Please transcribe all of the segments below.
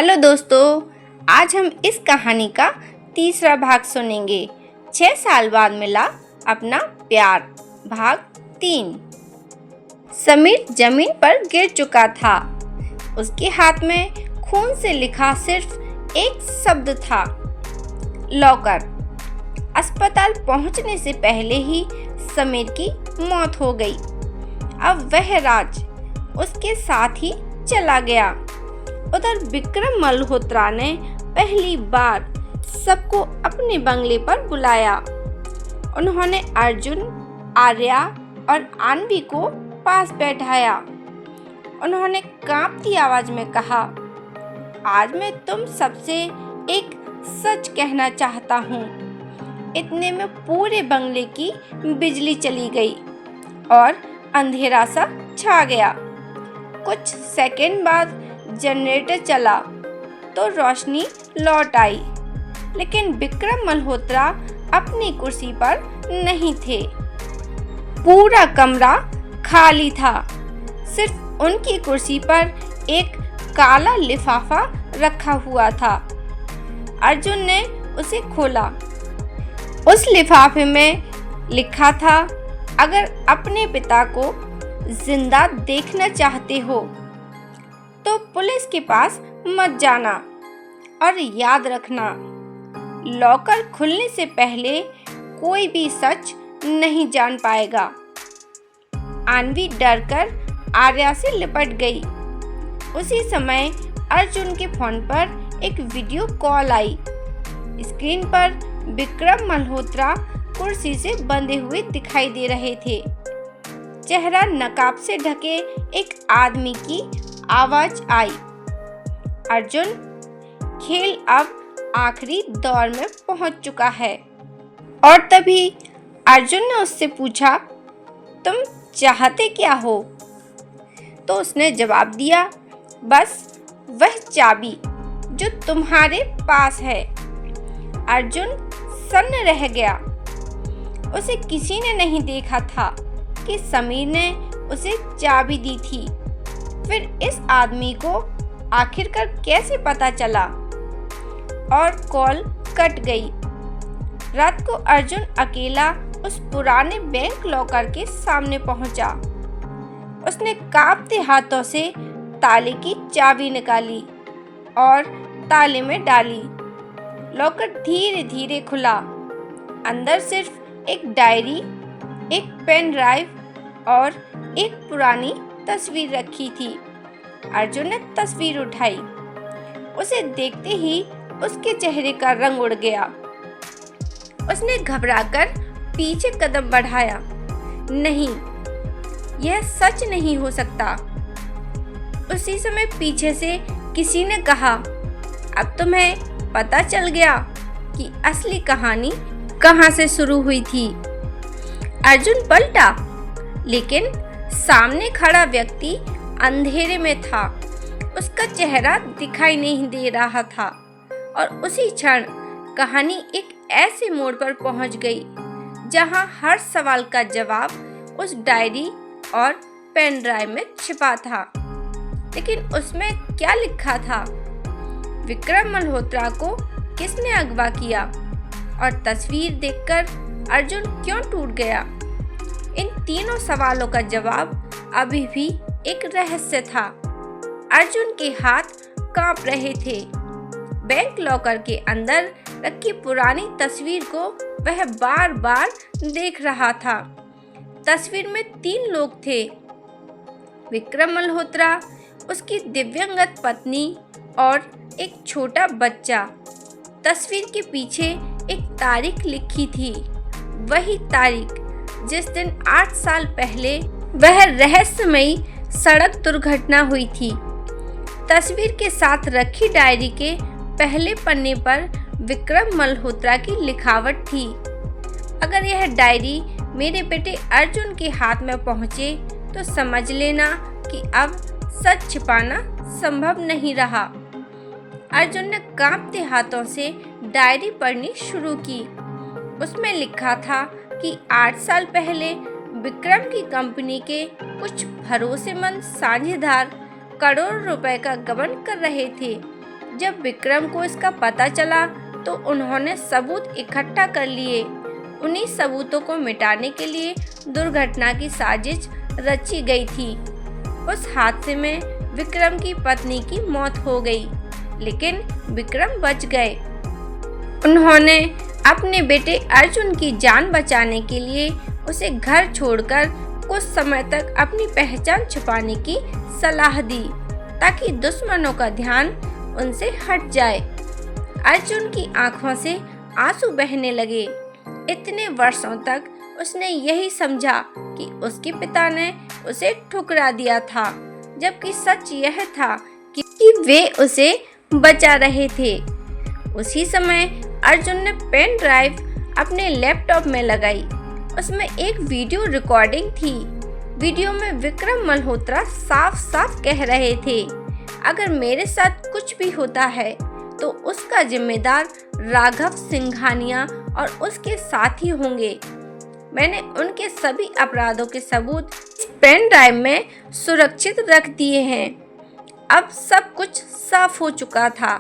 Hello दोस्तों, आज हम इस कहानी का तीसरा भाग सुनेंगे। 6 साल बाद मिला अपना प्यार, भाग 3। समीर जमीन पर गिर चुका था। उसके हाथ में खून से लिखा सिर्फ एक शब्द था, लॉकर। अस्पताल पहुंचने से पहले ही समीर की मौत हो गई। अब वह राज उसके साथ ही चला गया। उधर विक्रम मल्होत्रा ने पहली बार सबको अपने बंगले पर बुलाया। उन्होंने अर्जुन, आर्या और आन्वी को पास बैठाया। उन्होंने कांपती आवाज में कहा, आज मैं तुम सबसे एक सच कहना चाहता हूँ। इतने में पूरे बंगले की बिजली चली गई और अंधेरा सा छा गया। कुछ सेकंड बाद जनरेटर चला तो रोशनी लौट आई, लेकिन विक्रम मल्होत्रा अपनी कुर्सी पर नहीं थे। पूरा कमरा खाली था। सिर्फ उनकी कुर्सी पर एक काला लिफाफा रखा हुआ था। अर्जुन ने उसे खोला। उस लिफाफे में लिखा था, अगर अपने पिता को जिंदा देखना चाहते हो तो पुलिस के पास मत जाना और याद रखना, लॉकर खुलने से पहले कोई भी सच नहीं जान पाएगा। आन्वी डरकर आर्या से लिपट गई। उसी समय अर्जुन के फोन पर एक वीडियो कॉल आई। स्क्रीन पर विक्रम मल्होत्रा कुर्सी से बंधे हुए दिखाई दे रहे थे। चेहरा नकाब से ढके एक आदमी की आवाज आई, अर्जुन, खेल अब आखिरी दौर में पहुंच चुका है। और तभी अर्जुन ने उससे पूछा, तुम चाहते क्या हो? तो उसने जवाब दिया, बस वह चाबी जो तुम्हारे पास है। अर्जुन सन्न रह गया। उसे किसी ने नहीं देखा था कि समीर ने उसे चाबी दी थी। फिर इस आदमी को आखिरकार कैसे पता चला? और कॉल कट गई। रात को अर्जुन अकेला उस पुराने बैंक लॉकर के सामने पहुंचा। उसने कांपते हाथों से ताले की चाबी निकाली और ताले में डाली। लॉकर धीरे धीरे खुला। अंदर सिर्फ एक डायरी, एक पेन ड्राइव और एक पुरानी तस्वीर रखी थी। अर्जुन ने तस्वीर उठाई। उसे देखते ही उसके चेहरे का रंग उड़ गया। उसने घबराकर पीछे कदम बढ़ाया। नहीं, यह सच नहीं हो सकता। उसी समय पीछे से किसी ने कहा, अब तुम्हें पता चल गया कि असली कहानी कहां से शुरू हुई थी। अर्जुन पलटा, लेकिन सामने खड़ा व्यक्ति अंधेरे में था। उसका चेहरा दिखाई नहीं दे रहा था और उसी क्षण कहानी एक ऐसे मोड़ पर पहुंच गई जहां हर सवाल का जवाब उस डायरी और पेन ड्राइव में छिपा था। लेकिन उसमें क्या लिखा था? विक्रम मल्होत्रा को किसने अगवा किया? और तस्वीर देखकर अर्जुन क्यों टूट गया? इन तीनों सवालों का जवाब अभी भी एक रहस्य था। अर्जुन के हाथ कांप रहे थे। बैंक लॉकर के अंदर रखी पुरानी तस्वीर को वह बार बार देख रहा था। तस्वीर में 3 लोग थे, विक्रम मल्होत्रा, उसकी दिव्यांगत पत्नी और एक छोटा बच्चा। तस्वीर के पीछे एक तारीख लिखी थी, वही तारीख जिस दिन 8 साल पहले वह रहस्यमयी सड़क दुर्घटना हुई थी। तस्वीर के साथ रखी डायरी के पहले पन्ने पर विक्रम मल्होत्रा की लिखावट थी, अगर यह डायरी मेरे बेटे अर्जुन के हाथ में पहुंचे तो समझ लेना कि अब सच छिपाना संभव नहीं रहा। अर्जुन ने कांपते हाथों से डायरी पढ़नी शुरू की। उसमें लिखा था कि 8 साल पहले विक्रम की कंपनी के कुछ भरोसेमंद साझेदार करोड़ों रुपए का गबन कर रहे थे। जब विक्रम को इसका पता चला तो उन्होंने सबूत इकट्ठा कर लिए। उन्हीं सबूतों को मिटाने के लिए दुर्घटना की साजिश रची गई थी। उस हादसे में विक्रम की पत्नी की मौत हो गई, लेकिन विक्रम बच गए। उन्होंने अपने बेटे अर्जुन की जान बचाने के लिए उसे घर छोड़कर कुछ समय तक अपनी पहचान छुपाने की सलाह दी, ताकि दुश्मनों का ध्यान उनसे हट जाए। अर्जुन की आंखों से आंसू बहने लगे। इतने वर्षों तक उसने यही समझा कि उसके पिता ने उसे ठुकरा दिया था, जबकि सच यह था कि वे उसे बचा रहे थे। उसी समय अर्जुन ने पेन ड्राइव अपने लैपटॉप में लगाई। उसमें एक वीडियो रिकॉर्डिंग थी। वीडियो में विक्रम मल्होत्रा साफ साफ कह रहे थे, अगर मेरे साथ कुछ भी होता है तो उसका जिम्मेदार राघव सिंघानिया और उसके साथी होंगे। मैंने उनके सभी अपराधों के सबूत पेन ड्राइव में सुरक्षित रख दिए हैं। अब सब कुछ साफ हो चुका था।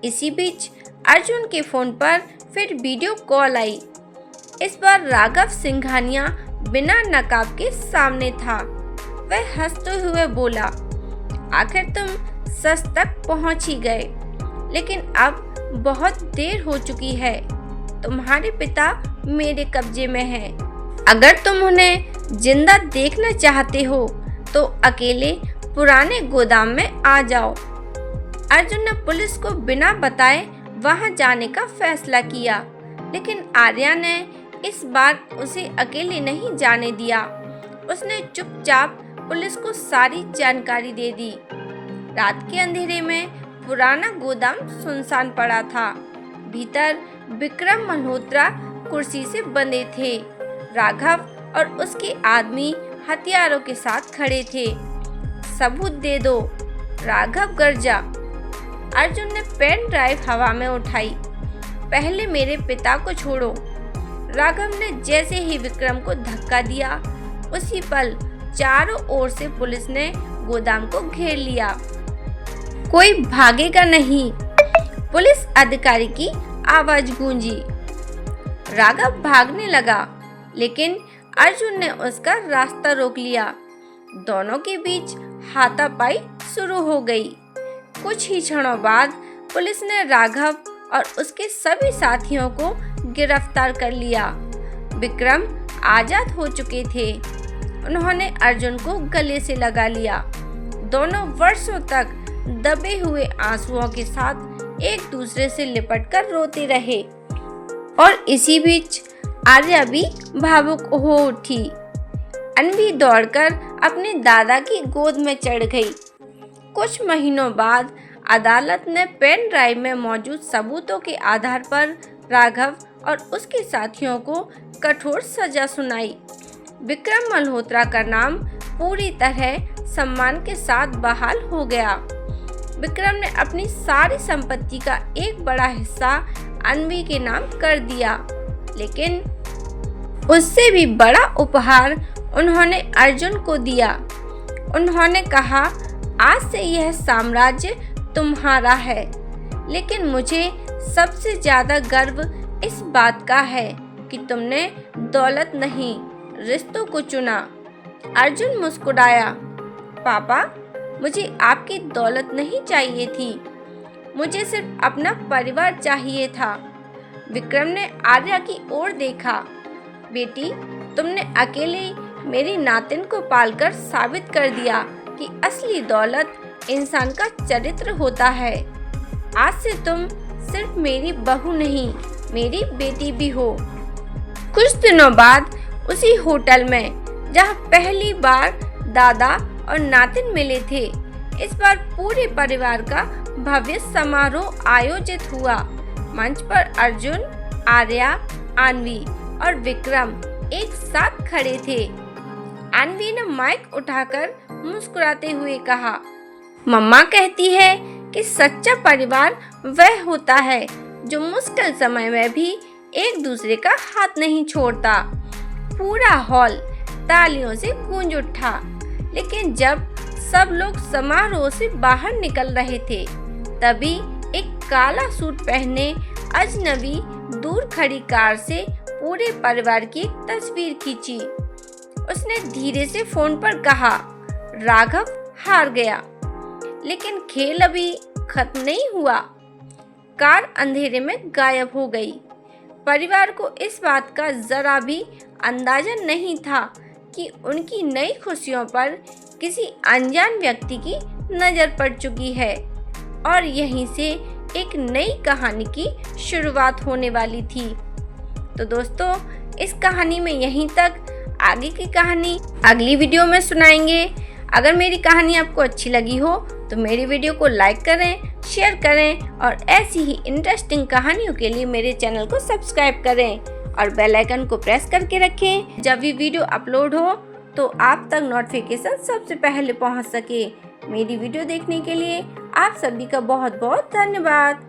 इसी बीच अर्जुन के फोन पर फिर वीडियो कॉल आई। इस बार राघव सिंघानिया बिना नकाब के सामने था। वह हंसते हुए बोला, आखिर तुम सच तक पहुंच ही गए, लेकिन अब बहुत देर हो चुकी है। तुम्हारे पिता मेरे कब्जे में हैं। अगर तुम उन्हें जिंदा देखना चाहते हो तो अकेले पुराने गोदाम में आ जाओ। अर्जुन ने पुलिस को बिना बताए वहां जाने का फैसला किया, लेकिन आर्या ने इस बार उसे अकेले नहीं जाने दिया। उसने चुपचाप पुलिस को सारी जानकारी दे दी। रात के अंधेरे में पुराना गोदाम सुनसान पड़ा था। भीतर विक्रम मल्होत्रा कुर्सी से बंधे थे। राघव और उसके आदमी हथियारों के साथ खड़े थे। सबूत दे दो, राघव गर्जा। अर्जुन ने पेन ड्राइव हवा में उठाई। पहले मेरे पिता को छोड़ो। राघव ने जैसे ही विक्रम को धक्का दिया, उसी पल चारों ओर से पुलिस ने गोदाम को घेर लिया। कोई भागेगा नहीं, पुलिस अधिकारी की आवाज गूंजी। राघव भागने लगा, लेकिन अर्जुन ने उसका रास्ता रोक लिया। दोनों के बीच हाथापाई शुरू हो गई। कुछ ही क्षणों बाद पुलिस ने राघव और उसके सभी साथियों को गिरफ्तार कर लिया। विक्रम आजाद हो चुके थे। उन्होंने अर्जुन को गले से लगा लिया। दोनों वर्षों तक दबे हुए आंसुओं के साथ एक दूसरे से लिपटकर रोते रहे। और इसी बीच आर्या भी भावुक हो उठी। अन्वी दौड़कर अपने दादा की गोद में चढ़ गई। कुछ महीनों बाद अदालत ने पेन ड्राइव में मौजूद सबूतों के आधार पर राघव और उसके साथियों को कठोर सजा सुनाई। विक्रम मल्होत्रा का नाम पूरी तरह सम्मान के साथ बहाल हो गया। विक्रम ने अपनी सारी संपत्ति का एक बड़ा हिस्सा अन्वी के नाम कर दिया, लेकिन उससे भी बड़ा उपहार उन्होंने अर्जुन को दिया। उन्होंने कहा, आज से यह साम्राज्य तुम्हारा है, लेकिन मुझे सबसे ज्यादा गर्व इस बात का है कि तुमने दौलत नहीं, रिश्तों को चुना। अर्जुन मुस्कुराया, पापा, मुझे आपकी दौलत नहीं चाहिए थी, मुझे सिर्फ अपना परिवार चाहिए था। विक्रम ने आर्या की ओर देखा। बेटी, तुमने अकेले मेरी नातिन को पालकर साबित कर दिया कि असली दौलत इंसान का चरित्र होता है। आज से तुम सिर्फ मेरी बहू नहीं, मेरी बेटी भी हो। कुछ दिनों बाद उसी होटल में जहां पहली बार दादा और नातिन मिले थे, इस बार पूरे परिवार का भव्य समारोह आयोजित हुआ। मंच पर अर्जुन, आर्या, अन्वी और विक्रम एक साथ खड़े थे। अन्वी ने माइक उठाकर मुस्कुराते हुए कहा, मम्मा कहती है कि सच्चा परिवार वह होता है जो मुश्किल समय में भी एक दूसरे का हाथ नहीं छोड़ता। पूरा हॉल तालियों से गूंज उठा। लेकिन जब सब लोग समारोह से बाहर निकल रहे थे, तभी एक काला सूट पहने अजनबी दूर खड़ी कार से पूरे परिवार की एक तस्वीर खींची। उसने धीरे से फोन पर कहा, राघव हार गया, लेकिन खेल अभी खत्म नहीं हुआ। कार अंधेरे में गायब हो गई। परिवार को इस बात का जरा भी अंदाजा नहीं था कि उनकी नई खुशियों पर किसी अनजान व्यक्ति की नज़र पड़ चुकी है और यहीं से एक नई कहानी की शुरुआत होने वाली थी। तो दोस्तों, इस कहानी में यहीं तक। आगे की कहानी अगली वीडियो में सुनाएंगे। अगर मेरी कहानी आपको अच्छी लगी हो तो मेरी वीडियो को लाइक करें, शेयर करें और ऐसी ही इंटरेस्टिंग कहानियों के लिए मेरे चैनल को सब्सक्राइब करें और बेल आइकन को प्रेस करके रखें। जब भी वीडियो अपलोड हो तो आप तक नोटिफिकेशन सबसे पहले पहुंच सके। मेरी वीडियो देखने के लिए आप सभी का बहुत बहुत धन्यवाद।